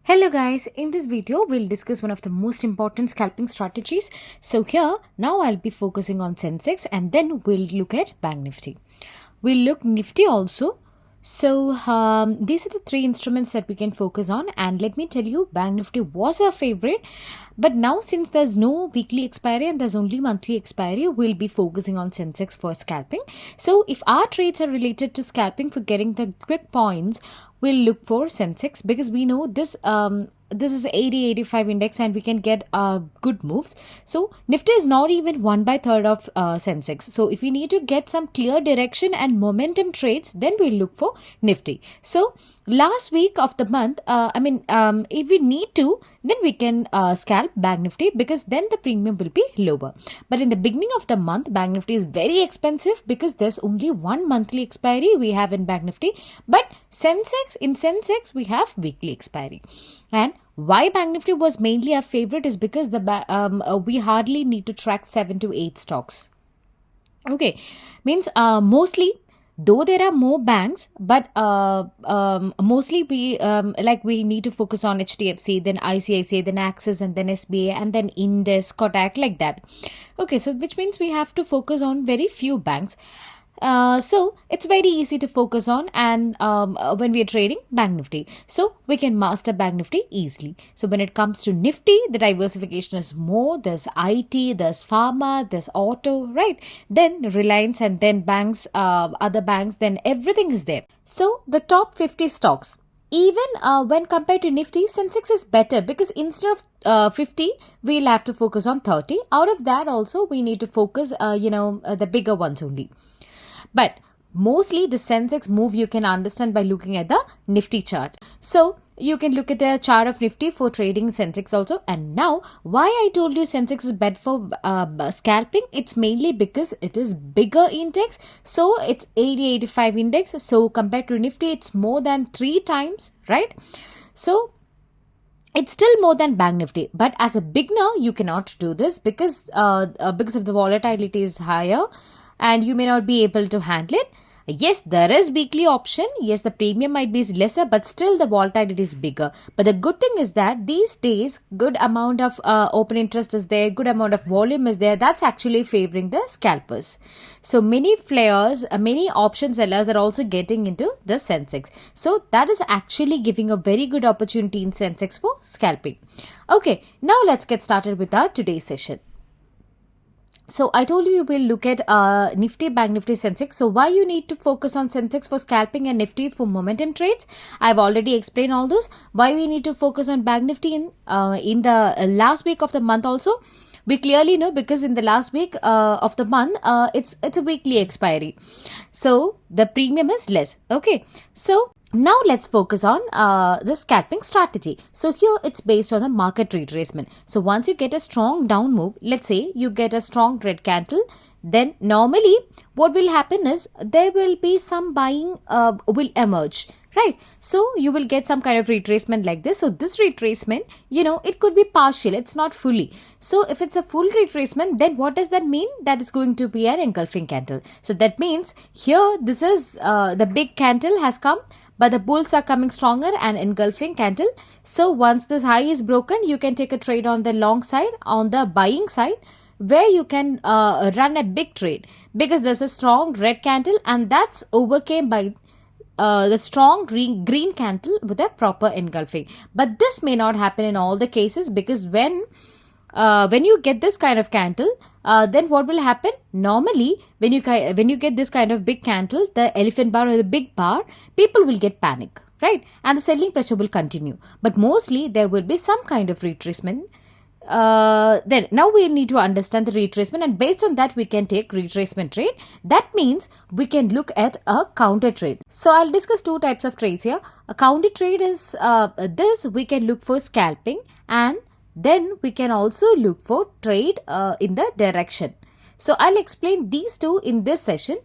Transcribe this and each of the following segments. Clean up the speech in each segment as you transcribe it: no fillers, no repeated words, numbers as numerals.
Hello guys, in this video we'll discuss one of the most important scalping strategies. So here now I'll be focusing on Sensex and then we'll look at Bank Nifty. We'll look Nifty also. So these are the three instruments that we can focus on, and let me tell you, Bank Nifty was our favorite, but now since there's no weekly expiry and there's only monthly expiry, we'll be focusing on Sensex for scalping. So if our trades are related to scalping for getting the quick points, we'll look for Sensex because we know this is 80-85 index and we can get good moves. So Nifty is not even 1/3 of Sensex. So if we need to get some clear direction and momentum trades, then we'll look for Nifty. So last week of the month, if we need to, then we can scalp Bank Nifty because then the premium will be lower. But in the beginning of the month, Bank Nifty is very expensive because there's only one monthly expiry we have in Bank Nifty. But in Sensex, we have weekly expiry. And why Bank Nifty was mainly our favorite is because we hardly need to track 7 to 8 stocks. Okay, means mostly, though there are more banks, but mostly we need to focus on HDFC, then ICICI, then Axis, and then SBA, and then Indus, Kotak, like that. Okay, so which means we have to focus on very few banks. So it's very easy to focus on and when we are trading Bank Nifty. So we can master Bank Nifty easily. So when it comes to Nifty, the diversification is more. There's IT, there's pharma, there's auto, right? Then Reliance and then banks, other banks, then everything is there. So the top 50 stocks. Even when compared to Nifty, Sensex is better because instead of 50, we'll have to focus on 30. Out of that also, we need to focus, the bigger ones only. But mostly the Sensex move you can understand by looking at the Nifty chart. So you can look at the chart of Nifty for trading Sensex also. And now why I told you Sensex is better for scalping, it's mainly because it is bigger index. So it's 80-85 index. So compared to Nifty, it's more than 3 times, right? So it's still more than Bank Nifty, but as a beginner, you cannot do this because of the volatility is higher and you may not be able to handle it. Yes, there is weekly option. Yes, the premium might be lesser, but still the volatility is bigger. But the good thing is that these days, good amount of open interest is there, good amount of volume is there. That's actually favoring the scalpers. So many players, many option sellers are also getting into the Sensex. So that is actually giving a very good opportunity in Sensex for scalping. Okay, now let's get started with our today's session. So I told you we'll look at Nifty, Bank Nifty, Sensex. So why you need to focus on Sensex for scalping and Nifty for momentum trades? I've already explained all those. Why we need to focus on Bank Nifty in the last week of the month also? We clearly know because in the last week of the month, it's a weekly expiry. So the premium is less. Okay. So now let's focus on the scalping strategy. So here it's based on the market retracement. So once you get a strong down move, let's say you get a strong red candle, then normally what will happen is there will be some buying will emerge, right? So you will get some kind of retracement like this. So this retracement, it could be partial. It's not fully. So if it's a full retracement, then what does that mean? That is going to be an engulfing candle. So that means here this is the big candle has come, but the bulls are coming stronger and engulfing candle. So once this high is broken, you can take a trade on the long side, on the buying side, where you can run a big trade because there's a strong red candle and that's overcame by the strong green candle with a proper engulfing. But this may not happen in all the cases because when you get this kind of candle, then what will happen? Normally, when you get this kind of big candle, the elephant bar or the big bar, people will get panic, right? And the selling pressure will continue. But mostly, there will be some kind of retracement. Then now we need to understand the retracement, and based on that, we can take retracement trade. That means we can look at a counter trade. So I'll discuss 2 types of trades here. A counter trade is this. We can look for scalping, and then we can also look for trade in the direction. So I'll explain these 2 in this session.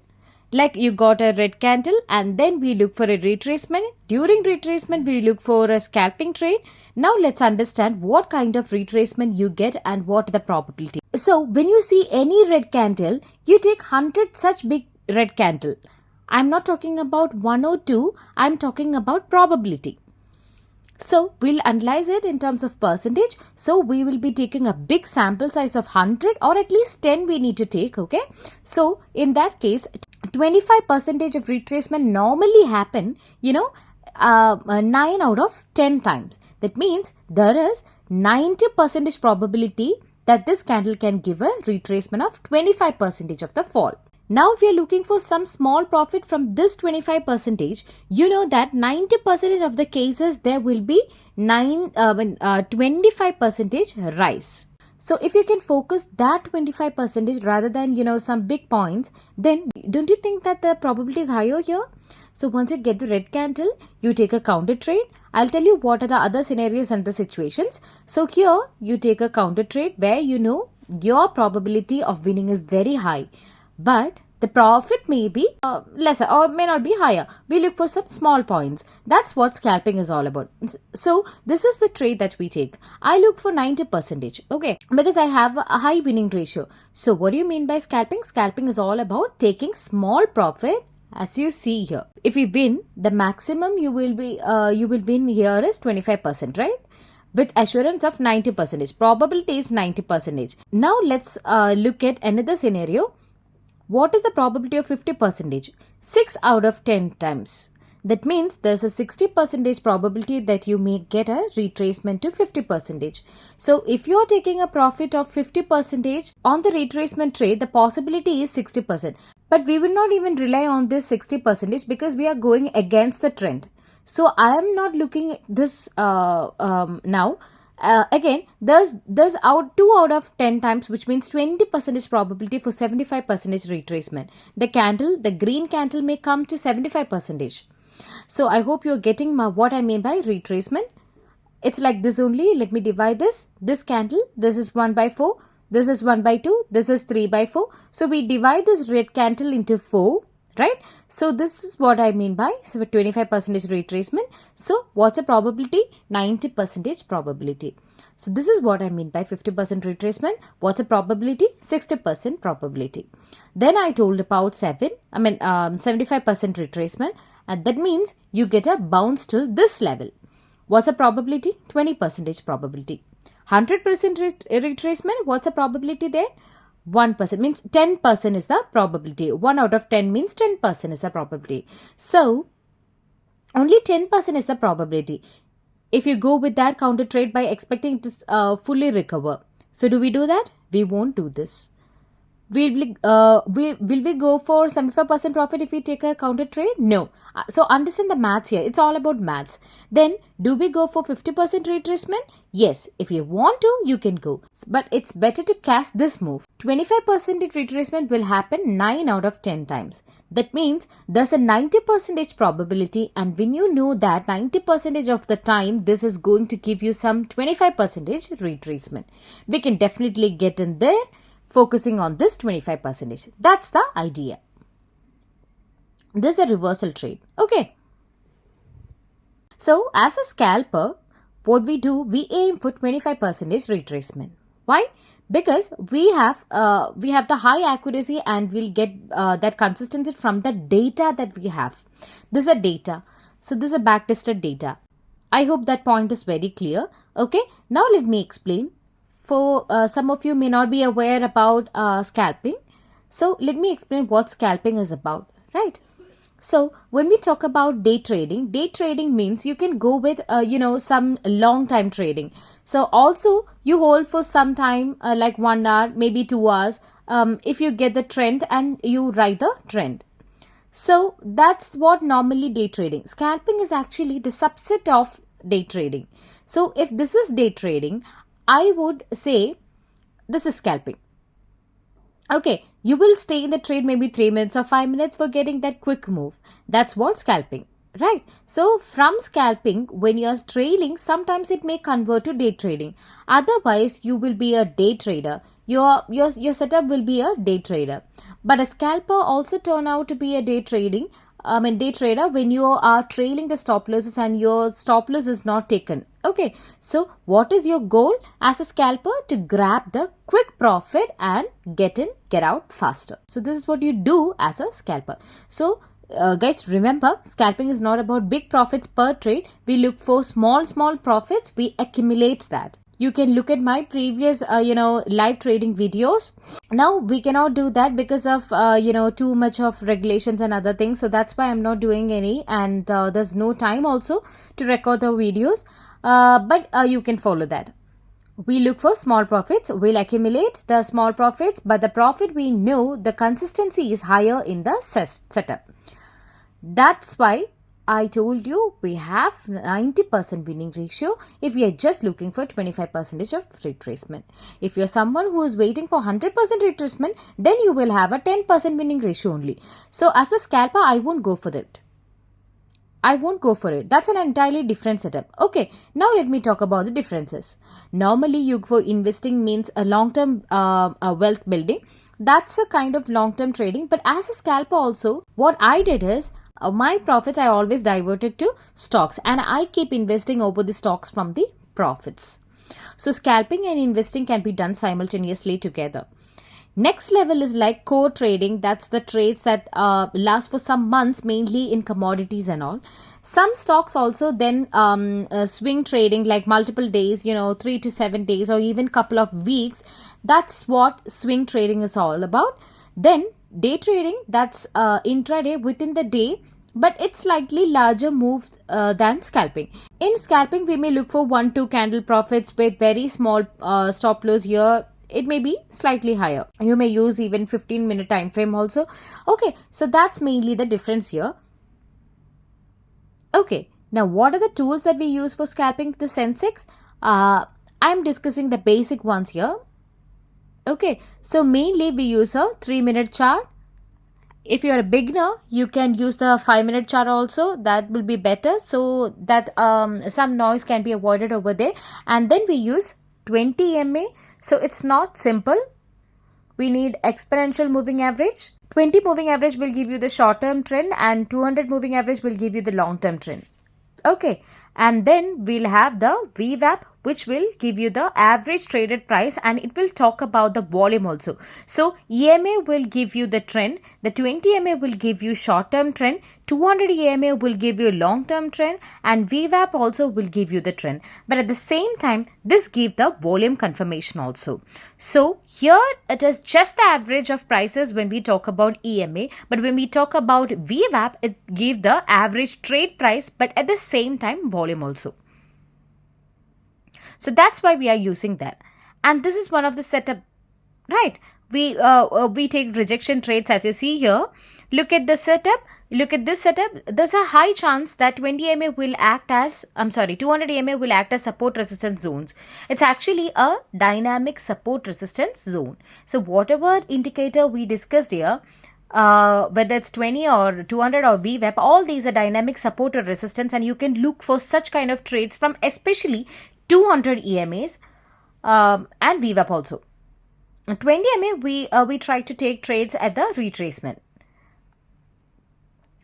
Like you got a red candle and then we look for a retracement. During retracement, we look for a scalping trade. Now let's understand what kind of retracement you get and what the probability. So when you see any red candle, you take 100 such big red candle. I'm not talking about 1 or 2. I'm talking about probability. So we'll analyze it in terms of percentage. So we will be taking a big sample size of 100 or at least 10 we need to take. Okay. So in that case, 25% of retracement normally happen, 9 out of 10 times. That means there is 90% probability that this candle can give a retracement of 25% of the fall. Now, if you're looking for some small profit from this 25%, you know that 90% of the cases there will be 25% rise. So, if you can focus that 25% rather than, some big points, then don't you think that the probability is higher here? So, once you get the red candle, you take a counter trade. I'll tell you what are the other scenarios and the situations. So, here you take a counter trade where your probability of winning is very high, but the profit may be lesser or may not be higher. We look for some small points. That's what scalping is all about. So this is the trade that we take. I look for 90%, okay, because I have a high winning ratio. So what do you mean by scalping? Scalping is all about taking small profit. As you see here, if you win, the maximum you will win here is 25%, right? With assurance of 90%. Probability is 90%. Now let's look at another scenario. What is the probability of 50%? 6 out of 10 times. That means there's a 60% probability that you may get a retracement to 50%. So if you're taking a profit of 50% on the retracement trade, the possibility is 60%. But we will not even rely on this 60% because we are going against the trend. So I am not looking at this now. Again, there's 2 out of 10 times, which means 20% probability for 75% retracement. The green candle may come to 75%. So I hope you're getting what I mean by retracement. It's like this only. Let me divide this. This candle, this is 1 by 4. This is 1 by 2. This is 3 by 4. So we divide this red candle into 4. Right? So this is what I mean by 25% retracement. So what's the probability? 90% probability. So this is what I mean by 50% retracement. What's the probability? 60% probability. Then I told about 75% retracement, and that means you get a bounce till this level. What's the probability? 20% probability. 100% retracement, what's the probability there? 1% means 10% is the probability. 1 out of 10 means 10% is the probability. So only 10% is the probability. If you go with that counter trade by expecting it to fully recover. So do we do that? We won't do this. Will we go for 75% profit if we take a counter trade? No. So understand the maths here. It's all about maths. Then do we go for 50% retracement? Yes. If you want to, you can go. But it's better to cast this move. 25% retracement will happen 9 out of 10 times. That means there's a 90% probability, and when you know that 90% of the time this is going to give you some 25% retracement, we can definitely get in there focusing on this 25%. That's the idea. This is a reversal trade. Okay. So as a scalper, what we do, we aim for 25% retracement. Why? Because we have the high accuracy, and we'll get that consistency from the data that we have. This is a data. So this is a backtested data. I hope that point is very clear. Okay. Now let me explain. For some of you may not be aware about scalping. So let me explain what scalping is about, right? So when we talk about day trading means you can go with, some long time trading. So also you hold for some time, like 1 hour, maybe 2 hours, if you get the trend and you ride the trend. So that's what normally day trading. Scalping is actually the subset of day trading. So if this is day trading, I would say this is scalping. Okay, you will stay in the trade maybe 3 minutes or 5 minutes for getting that quick move. That's what scalping, right? So from scalping, when you're trailing, sometimes it may convert to day trading. Otherwise, you will be a day trader. Your setup will be a day trader. But a scalper also turn out to be a day trader when you are trailing the stop losses and your stop loss is not taken. Okay, so what is your goal as a scalper? To grab the quick profit and get in, get out faster. So this is what you do as a scalper. So Guys, remember, scalping is not about big profits per trade. We look for small profits. We accumulate that. You can look at my previous, live trading videos. Now, we cannot do that because of, too much of regulations and other things. So, that's why I'm not doing any. And there's no time also to record the videos. But you can follow that. We look for small profits. We'll accumulate the small profits. But the profit, we know the consistency is higher in the setup. That's why I told you we have 90% winning ratio if we are just looking for 25% of retracement. If you're someone who is waiting for 100% retracement, then you will have a 10% winning ratio only. So as a scalper, I won't go for that. That's an entirely different setup. Okay, now let me talk about the differences. Normally, you go investing means a long-term wealth building. That's a kind of long-term trading. But as a scalper also, what I did is, my profits I always diverted to stocks, and I keep investing over the stocks from the profits. So scalping and investing can be done simultaneously together. Next level is like core trading. That's the trades that last for some months, mainly in commodities and all. Some stocks also then swing trading like multiple days, 3 to 7 days or even couple of weeks. That's what swing trading is all about. Then day trading, that's intraday within the day, but it's slightly larger move than scalping. In scalping, we may look for 1-2 candle profits with very small stop loss here. It may be slightly higher. You may use even 15-minute time frame also. Okay, so that's mainly the difference here. Okay, now what are the tools that we use for scalping the Sensex? I'm discussing the basic ones here. Okay, so mainly we use a 3-minute chart. If you're a beginner, you can use the 5-minute chart also. That will be better, so that some noise can be avoided over there. And then we use 20 MA. So it's not simple. We need exponential moving average. 20 moving average will give you the short-term trend, and 200 moving average will give you the long-term trend. Okay, and then we'll have the VWAP, which will give you the average traded price, and it will talk about the volume also. So EMA will give you the trend, the 20 MA will give you short-term trend, 200 EMA will give you long-term trend, and VWAP also will give you the trend. But at the same time, this gives the volume confirmation also. So here it is just the average of prices when we talk about EMA, but when we talk about VWAP, it gives the average trade price, but at the same time volume also. So that's why we are using that. And this is one of the setup, right? We take rejection trades as you see here. Look at the setup. Look at this setup. There's a high chance that 20 EMA will act as, 200 EMA will act as support resistance zones. It's actually a dynamic support resistance zone. So whatever indicator we discussed here, whether it's 20 or 200 or VWAP, all these are dynamic support or resistance, and you can look for such kind of trades from especially 200 EMAs and VWAP also. 20 EMA, we try to take trades at the retracement.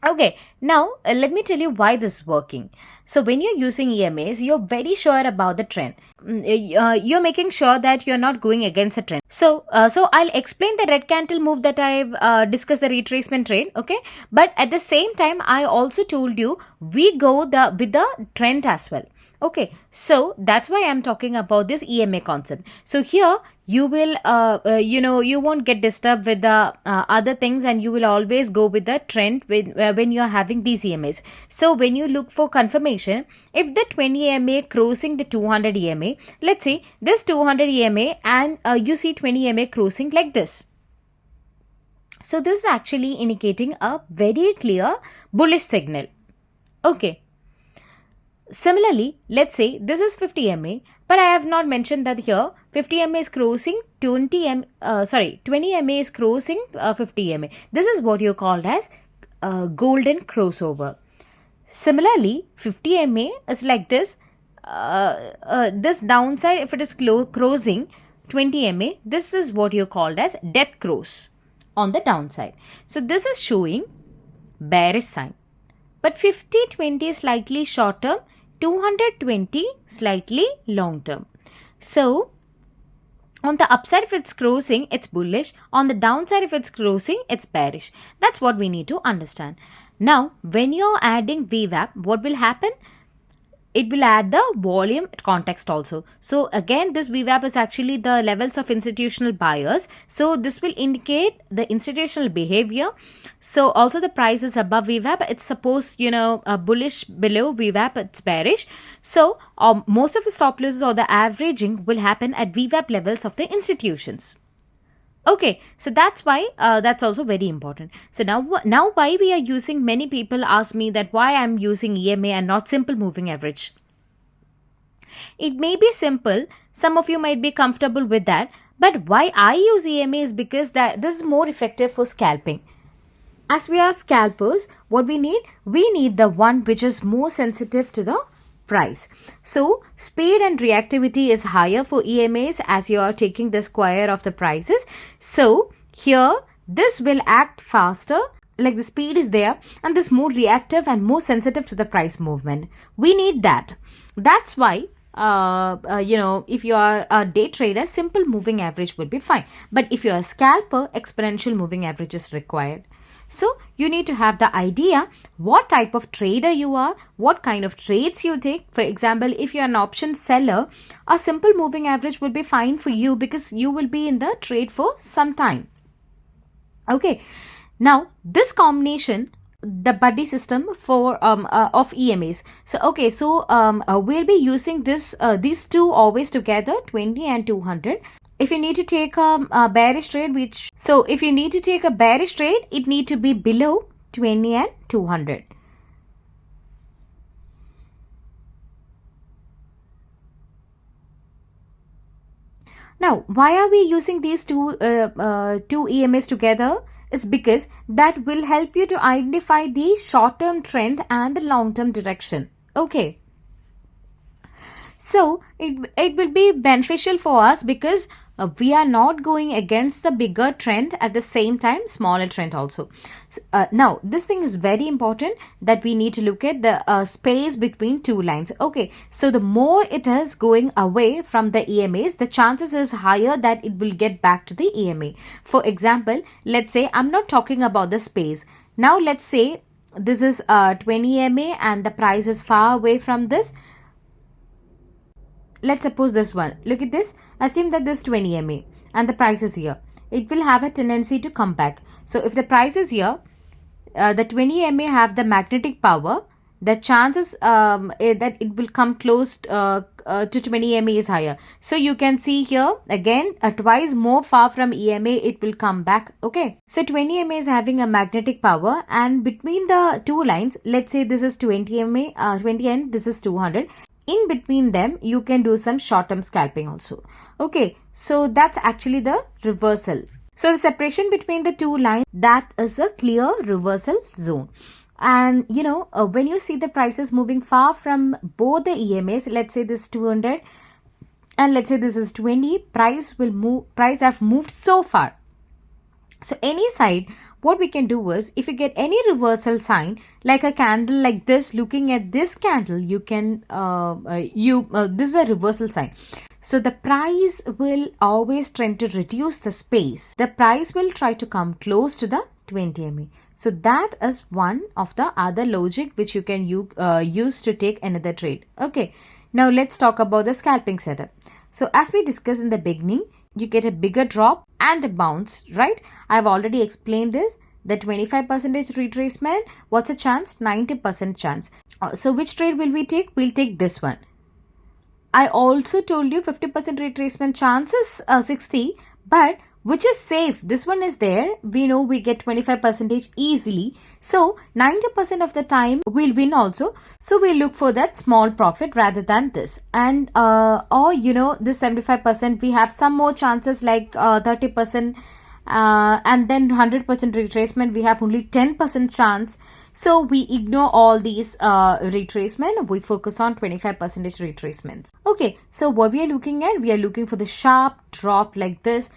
Okay, now let me tell you why this is working. So when you're using EMAs, you're very sure about the trend. You're making sure that you're not going against a trend. So I'll explain the red candle move that I've discussed, the retracement trade. Okay, but at the same time, I also told you we go with the trend as well. Okay, so that's why I'm talking about this EMA concept. So here you will, you won't get disturbed with the other things, and you will always go with the trend when you're having these EMAs. So when you look for confirmation, if the 20 EMA crossing the 200 EMA, let's say this 200 EMA and you see 20 EMA crossing like this. So this is actually indicating a very clear bullish signal. Okay. Similarly, let's say this is 50 MA, but I have not mentioned that here 50 MA is crossing 20 MA is crossing 50 MA. This is what you called as golden crossover. Similarly, 50 MA is like this. This downside, if it is crossing 20 MA, this is what you called as death cross on the downside. So this is showing bearish sign. But 50-20 is slightly shorter, 220 slightly long term. So on the upside, if it's crossing, it's bullish. On the downside, if it's crossing, it's bearish. That's what we need to understand. Now, when you're adding VWAP, what will happen? It will add the volume context also. So again, this VWAP is actually the levels of institutional buyers. So this will indicate the institutional behavior. So also the price is above VWAP. It's supposed, bullish below VWAP, it's bearish. So most of the stop losses or the averaging will happen at VWAP levels of the institutions. Okay, so that's why that's also very important. So now why we are using, many people ask me that why I'm using EMA and not simple moving average. It may be simple, some of you might be comfortable with that, but why I use EMA is because that this is more effective for scalping. As we are scalpers, what we need? We need the one which is more sensitive to the price. So speed and reactivity is higher for EMAs as you are taking the square of the prices. So here this will act faster, like the speed is there, and this more reactive and more sensitive to the price movement. We need that. That's why if you are a day trader, simple moving average will be fine. But if you are a scalper, exponential moving average is required. So you need to have the idea what type of trader you are, what kind of trades you take. For example, if you are an option seller, a simple moving average will be fine for you because you will be in the trade for some time. Okay, now this combination, the buddy system for of EMAs. So we'll be using these two always together, 20 and 200. If you need to take a bearish trade, if you need to take a bearish trade, it need to be below 20 and 200. Now, why are we using these two EMAs together? Is because that will help you to identify the short-term trend and the long-term direction. Okay. So it will be beneficial for us because we are not going against the bigger trend, at the same time smaller trend also. Now this thing is very important, that we need to look at the space between two lines. Okay, so the more it is going away from the EMAs, the chances is higher that it will get back to the EMA. For example, let's say I'm not talking about the space. Now let's say this is 20 EMA and the price is far away from this. Let's suppose this one. Look at this. Assume that this 20 EMA and the price is here. It will have a tendency to come back. So if the price is here, the 20 EMA have the magnetic power. The chances that it will come close to 20 EMA is higher. So you can see here again twice more far from EMA it will come back. Okay. So 20 EMA is having a magnetic power, and between the two lines, let's say this is 20 EMA, 20 and this is 200. In between them, you can do some short-term scalping also. Okay, so that's actually the reversal. So the separation between the two lines, that is a clear reversal zone. And when you see the prices moving far from both the EMAs, let's say this 200 and let's say this is 20, price have moved so far. So any side, what we can do is, if you get any reversal sign like a candle like this, looking at this candle, you can this is a reversal sign. So the price will always try to reduce the space. The price will try to come close to the 20 EMA. So that is one of the other logic which you can use to take another trade. Okay, now let's talk about the scalping setup. So as we discussed in the beginning, you get a bigger drop and a bounce, right? I've already explained this. The 25% retracement, what's the chance? 90% chance. So which trade will we take? We'll take this one. I also told you 50% retracement chances 60, but which is safe? This one is there. We know we get 25% easily. So 90% of the time we'll win also. So we'll look for that small profit rather than this. And this 75%, we have some more chances like 30%. And then 100% retracement, we have only 10% chance. So we ignore all these retracement. We focus on 25% retracements. Okay, so what we are looking at? We are looking for the sharp drop like this.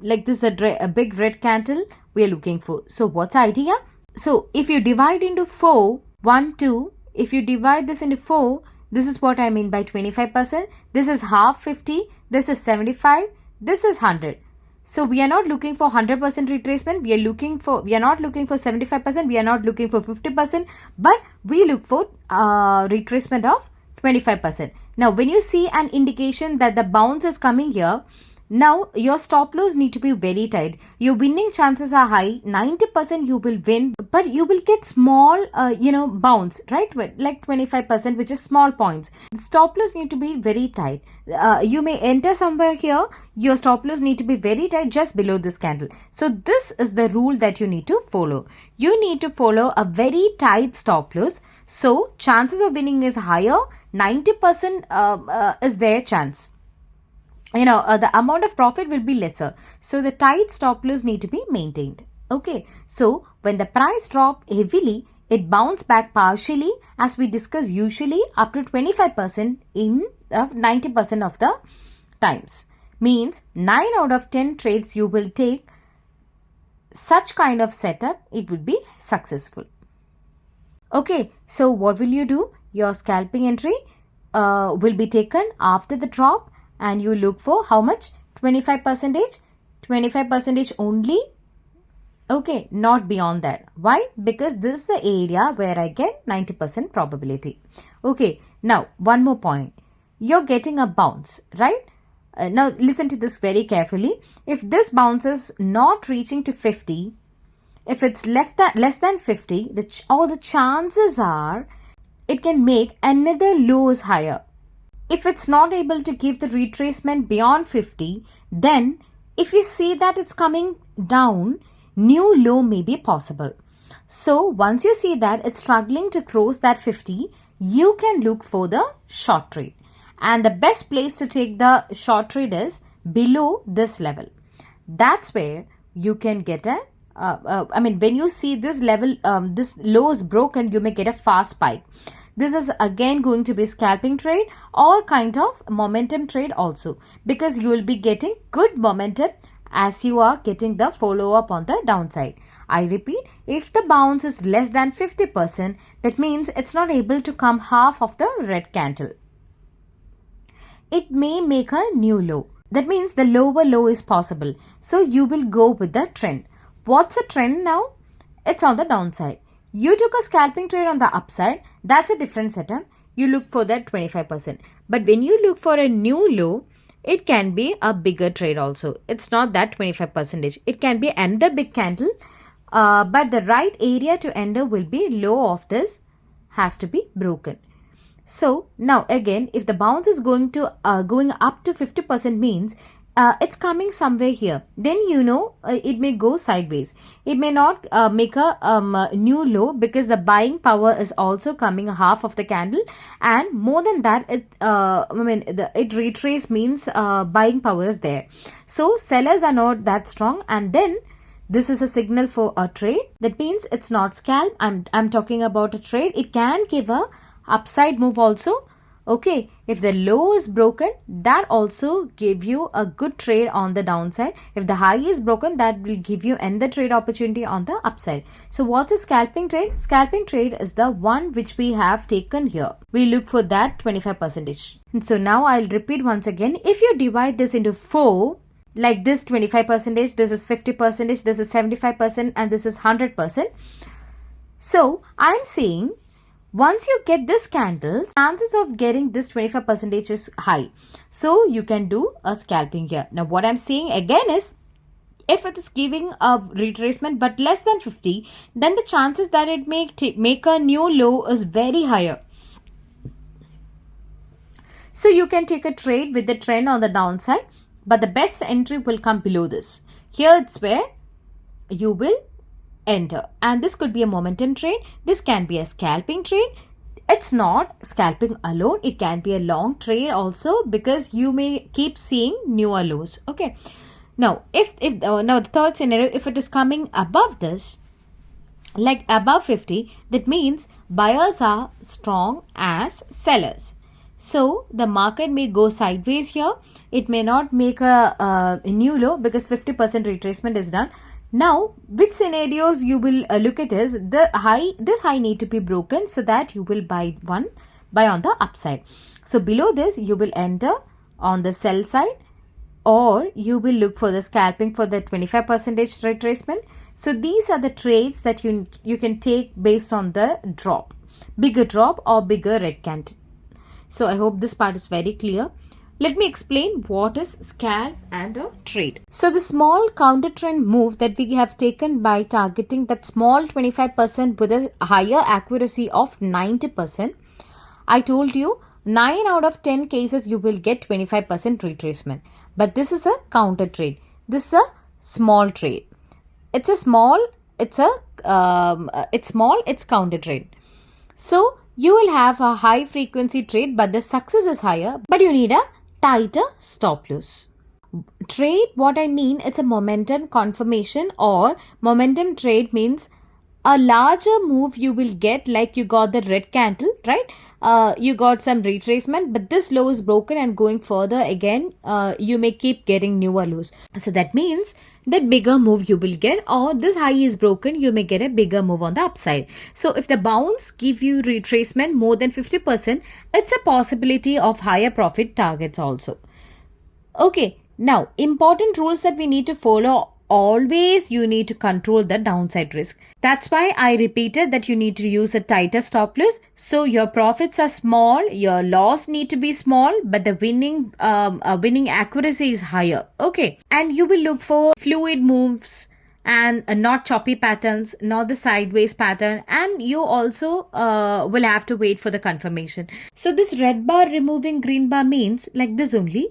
Like this, a big red candle we are looking for. So what's the idea? So if you divide into 4, 1, 2, if you divide this into 4, this is what I mean by 25%. This is half 50, this is 75, this is 100. So we are not looking for 100% retracement. We are not looking for 75%. We are not looking for 50%, but we look for retracement of 25%. Now, when you see an indication that the bounce is coming here, now your stop loss need to be very tight. Your winning chances are high. 90% you will win, but you will get small, bounce, right? Like 25%, which is small points. The stop loss need to be very tight. You may enter somewhere here. Your stop loss need to be very tight, just below this candle. So this is the rule that you need to follow. You need to follow a very tight stop loss. So chances of winning is higher. 90% is their chance. The amount of profit will be lesser. So the tight stop loss need to be maintained. Okay. So when the price drop heavily, it bounce back partially, as we discuss, usually up to 25% in 90% of the times. Means 9 out of 10 trades you will take such kind of setup, it will be successful. Okay. So what will you do? Your scalping entry will be taken after the drop. And you look for how much? 25%? 25% only? Okay, not beyond that. Why? Because this is the area where I get 90% probability. Okay, now one more point. You're getting a bounce, right? Now listen to this very carefully. If this bounce is not reaching to 50, if it's less than 50, all the chances are it can make another lows higher. If it's not able to give the retracement beyond 50, then if you see that it's coming down, new low may be possible. So once you see that it's struggling to cross that 50, you can look for the short trade. And the best place to take the short trade is below this level. That's where you can get when you see this level, this low is broken, you may get a fast spike. This is again going to be scalping trade or kind of momentum trade also, because you will be getting good momentum as you are getting the follow up on the downside. I repeat, if the bounce is less than 50%, that means it's not able to come half of the red candle. It may make a new low. That means the lower low is possible. So you will go with the trend. What's a trend now? It's on the downside. You took a scalping trade on the upside. That's a different setup. You look for that 25%. But when you look for a new low, it can be a bigger trade also. It's not that 25%. It can be another big candle. But the right area to enter will be low of this has to be broken. So now again, if the bounce is going up to 50% means it's coming somewhere here, then it may go sideways. It may not make a new low, because the buying power is also coming half of the candle, and more than that, it retrace means buying power is there. So sellers are not that strong, and then this is a signal for a trade. That means it's not scalp. I'm talking about a trade. It can give a upside move also. Okay, if the low is broken, that also give you a good trade on the downside. If the high is broken, that will give you another trade opportunity on the upside. So what's a scalping trade? Scalping trade is the one which we have taken here. We look for that 25%. So now I'll repeat once again. If you divide this into 4, like this 25%, this is 50%, this is 75%, and this is 100%. So I'm saying, once you get this candle, chances of getting this 25% is high. So you can do a scalping here. Now what I'm saying again is, if it is giving a retracement but less than 50, then the chances that it may make a new low is very higher. So you can take a trade with the trend on the downside, but the best entry will come below this. Here it's where you will enter, and this could be a momentum trade. This can be a scalping trade. It's not scalping alone, it can be a long trade also, because you may keep seeing newer lows. Okay, now now the third scenario, if it is coming above this, like above 50, that means buyers are strong as sellers. So the market may go sideways here. It may not make a new low, because 50% retracement is done. Now, which scenarios you will look at is this high need to be broken, so that you will buy on the upside. So below this, you will enter on the sell side. or you will look for the scalping for the 25% retracement. So these are the trades that you can take based on the drop, bigger drop or bigger red candle. So I hope this part is very clear. Let me explain what is scalp and a trade. So the small counter trend move that we have taken by targeting that small 25% with a higher accuracy of 90%. I told you 9 out of 10 cases you will get 25% retracement. But this is a counter trade. This is a small trade. It's counter trade. So you will have a high frequency trade, but the success is higher, but you need a tighter stop loss. Trade, what I mean, it's a momentum confirmation, or momentum trade means a larger move you will get, like you got the red candle, right? You got some retracement, but this low is broken and going further again, you may keep getting newer lows. So that means that bigger move you will get, or this high is broken, you may get a bigger move on the upside. So if the bounce give you retracement more than 50%, it's a possibility of higher profit targets also. Okay, now important rules that we need to follow. Always you need to control the downside risk. That's why I repeated that you need to use a tighter stop loss. So your profits are small, your loss need to be small, but the winning accuracy is higher. Okay, and you will look for fluid moves and not choppy patterns, not the sideways pattern, and you also will have to wait for the confirmation. So this red bar removing green bar means like this only.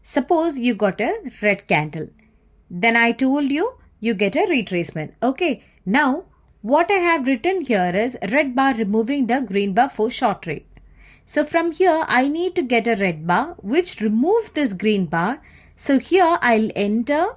Suppose you got a red candle. Then I told you get a retracement. Okay, now what I have written here is red bar removing the green bar for short trade. So from here I need to get a red bar which remove this green bar. So here I'll enter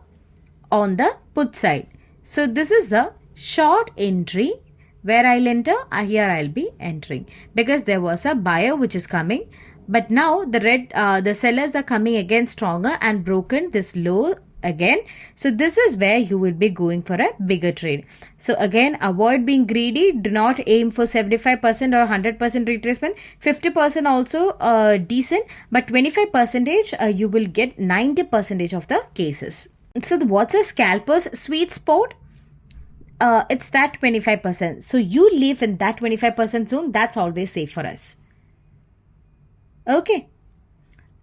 on the put side. So this is the short entry where I'll enter. Here I'll be entering because there was a buyer which is coming. But now the sellers are coming again stronger and broken this low again. So this is where you will be going for a bigger trade. So again, avoid being greedy. Do not aim for 75% or 100% retracement. 50% also decent, but 25% you will get 90% of the cases. So what's a scalper's sweet spot? It's that 25%. So you live in that 25% zone. That's always safe for us. Okay.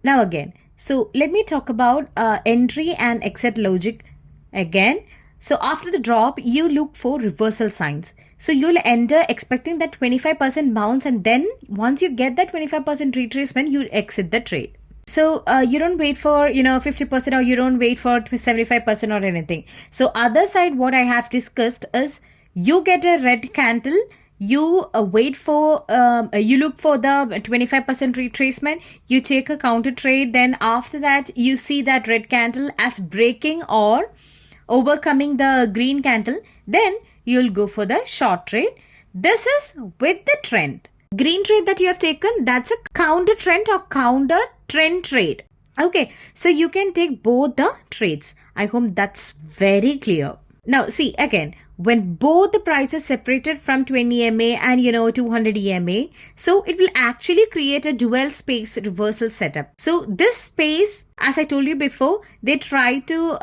Now again, so let me talk about entry and exit logic again. So after the drop, you look for reversal signs. So you'll enter expecting that 25% bounce, and then once you get that 25% retracement, you exit the trade. So you don't wait for 50% or you don't wait for 75% or anything. So other side, what I have discussed is you get a red candle. You wait for, you look for the 25% retracement, you take a counter trade, then after that you see that red candle as breaking or overcoming the green candle, then you'll go for the short trade. This is with the trend. Green trade that you have taken, that's a counter trend or counter trend trade. Okay, so you can take both the trades. I hope that's very clear. Now see again, when both the prices separated from 20 MA and 200 EMA, so it will actually create a dual space reversal setup. So this space, as I told you before, they try to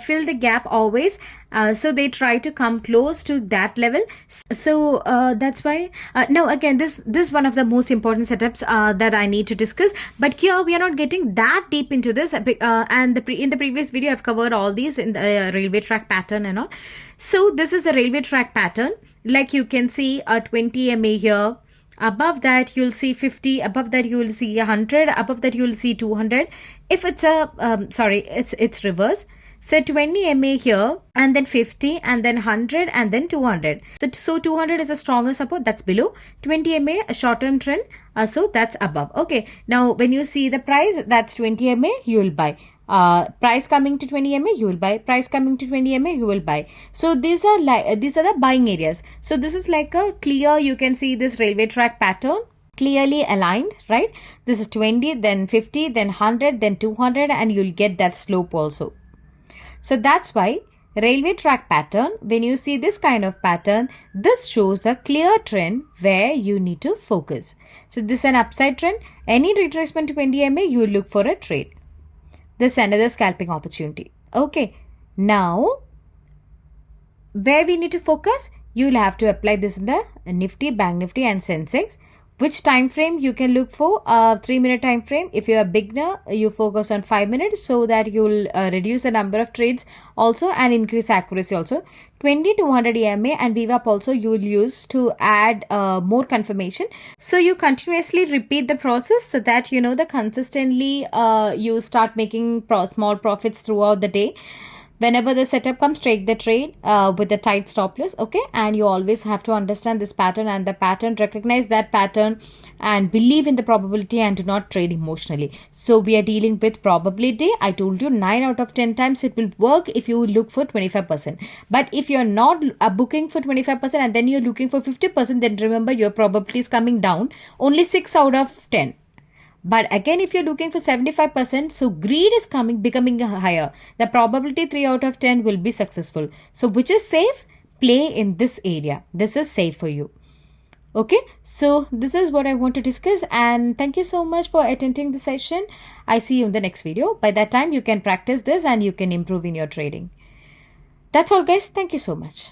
fill the gap always. So they try to come close to that level. So that's why now again this one of the most important setups that I need to discuss. But here we are not getting that deep into this. And in the previous video I've covered all these in the railway track pattern and all. So this is the railway track pattern. Like you can see a 20 MA here. Above that you'll see 50. Above that you will see 100. Above that you will see 200. If it's a it's reverse. So 20 MA here, and then 50, and then 100, and then 200. So 200 is a stronger support, that's below. 20 MA, a short-term trend, so that's above. Okay, now when you see the price, that's 20 MA, you will buy. Price coming to 20 MA, you will buy. Price coming to 20 MA, you will buy. So these are the buying areas. So this is like a clear, you can see this railway track pattern. Clearly aligned, right? This is 20, then 50, then 100, then 200, and you'll get that slope also. So that's why railway track pattern, when you see this kind of pattern, this shows the clear trend where you need to focus. So this is an upside trend. Any retracement to 20 MA, you will look for a trade. this is another scalping opportunity. Okay, now where we need to focus, you'll have to apply this in the Nifty, Bank Nifty and Sensex. Which time frame you can look for? 3-minute time frame. If you're a beginner, you focus on 5 minutes so that you'll reduce the number of trades also and increase accuracy also. 20 to 100 EMA and VWAP also you will use to add more confirmation. So you continuously repeat the process so that you know the consistently you start making small profits throughout the day. Whenever the setup comes, take the trade with the tight stop loss, okay? And you always have to understand this pattern and the pattern, recognize that pattern and believe in the probability and do not trade emotionally. So we are dealing with probability. I told you 9 out of 10 times it will work if you look for 25%. But if you're not booking for 25% and then you're looking for 50%, then remember your probability is coming down. Only 6 out of 10. But again, if you're looking for 75%, so greed is becoming higher. The probability 3 out of 10 will be successful. So which is safe? Play in this area. This is safe for you. Okay, so this is what I want to discuss, and thank you so much for attending the session. I see you in the next video. By that time, you can practice this and you can improve in your trading. That's all, guys. Thank you so much.